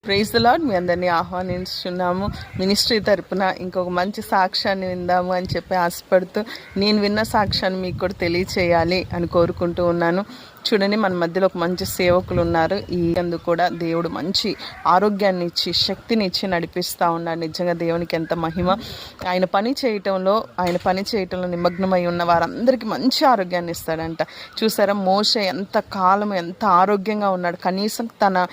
Praise the lord. మీ అందరినీ ఆహ్వానించున్నాము. Ministry తరపున ఇంకొక మంచి సాక్ష్యాన్ని విందాము అని చెప్పి ఆశపడుతూ నేను విన్న సాక్ష్యాన్ని మీకు కూడా తెలియచేయాలి అని కోరుకుంటూ ఉన్నాను. చూడండి, మన మధ్యలో ఒక మంచి సేవకులు ఉన్నారు. ఈ అందుకు కూడా దేవుడు మంచి ఆరోగ్యాన్ని ఇచ్చి శక్తిని ఇచ్చి నడిపిస్తూ ఉన్నాడు. నిజంగా దేవునికి ఎంత మహిమ. ఆయన పని చేయటంలో నిమగ్నమై ఉన్న వారందరికీ మంచి ఆరోగ్యాన్ని ఇస్తాడంట. చూసారా, మోషే ఎంత ఆరోగ్యంగా ఉన్నాడు. కనీసం తన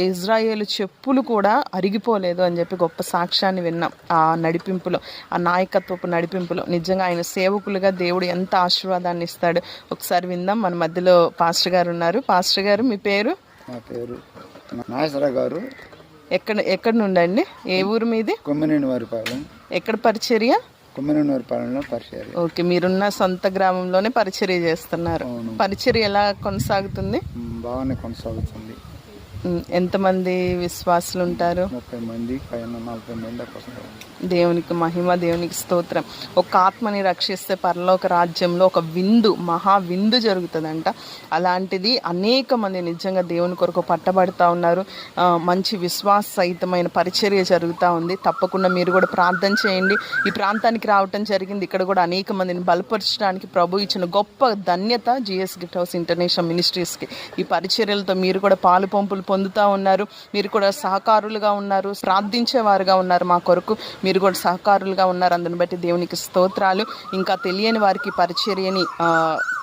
ఇజ్రాయేలు చెప్పులు కూడా అరిగిపోలేదు అని చెప్పి గొప్ప సాక్ష్యాన్ని విన్నాం. ఆ నడిపింపులో, ఆ నాయకత్వపు నడిపింపులో నిజంగా ఆయన సేవకులుగా దేవుడు ఎంత ఆశీర్వాదాన్ని ఇస్తాడు. ఒకసారి విందాం. మన మధ్యలో పాస్టర్ గారు ఉన్నారు. పాస్టర్ గారు, మీ పేరు? నా పేరు నాగేశ్వర గారు. ఎక్కడ నుండి అండి? ఏ ఊరు మీది? కొమ్మినేని వారిపాలెం. ఎక్కడ పరిచర్య? కొమ్మినేని వారిపాలెంలో పరిచర్య. ఓకే, మీరున్న సొంత గ్రామంలోనే పరిచర్య చేస్తున్నారు. పరిచర్య ఎలా కొనసాగుతుంది? బాగానే కొనసాగుతుంది. ఎంతమంది విశ్వాసులు ఉంటారు? 30 మంది, పైన 40 మంది వస్తారు. దేవునికి మహిమ, దేవునికి స్తోత్రం. ఒక ఆత్మని రక్షిస్తే పరలోక రాజ్యంలో ఒక మహా విందు జరుగుతుందంట. అలాంటిది అనేక మంది నిజంగా దేవుని కొరకు పట్టబడుతూ ఉన్నారు. మంచి విశ్వాస సహితమైన పరిచర్య జరుగుతూ ఉంది. తప్పకుండా మీరు కూడా ప్రార్థన చేయండి. ఈ ప్రాంతానికి రావటం జరిగింది. ఇక్కడ కూడా అనేక మందిని బలపరచడానికి ప్రభు ఇచ్చిన గొప్ప ధన్యత జిఎస్ గిఫ్ట్ హౌస్ ఇంటర్నేషనల్ మినిస్ట్రీస్కి. ఈ పరిచర్యలతో మీరు కూడా పాలు పంపులు పొందుతూ ఉన్నారు. మీరు కూడా సహకారులుగా ఉన్నారు, ప్రార్థించేవారుగా ఉన్నారు. మా కొరకు మీరు కూడా సహకారులుగా ఉన్నారు. అందుని బట్టి దేవునికి స్తోత్రాలు. ఇంకా తెలియని వారికి పరిచర్యని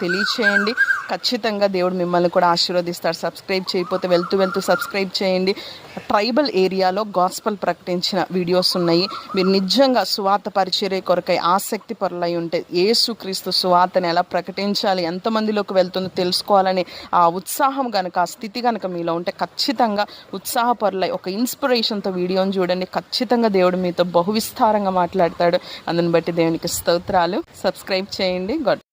తెలియచేయండి. ఖచ్చితంగా దేవుడు మిమ్మల్ని కూడా ఆశీర్వదిస్తాడు. సబ్స్క్రైబ్ చేయకపోతే వెళ్తూ సబ్స్క్రైబ్ చేయండి. ట్రైబల్ ఏరియాలో గాస్పల్ ప్రకటించిన వీడియోస్ ఉన్నాయి. మీరు నిజంగా సువార్త పరిచర్య కొరకై ఆసక్తి పరులై ఉంటే, యేసుక్రీస్తు సువార్తని ఎలా ప్రకటించాలి, ఎంతమందిలోకి వెళ్తుందో తెలుసుకోవాలని ఆ ఉత్సాహం కనుక, ఆ స్థితి కనుక మీలో ఉంటే ఖచ్చితంగా ఉత్సాహపరులై ఒక ఇన్స్పిరేషన్తో వీడియోని చూడండి. ఖచ్చితంగా దేవుడు మీతో బహువిస్తారంగా మాట్లాడతాడు. అందుని బట్టి దేవునికి స్తోత్రాలు. సబ్స్క్రైబ్ చేయండి. గాడ్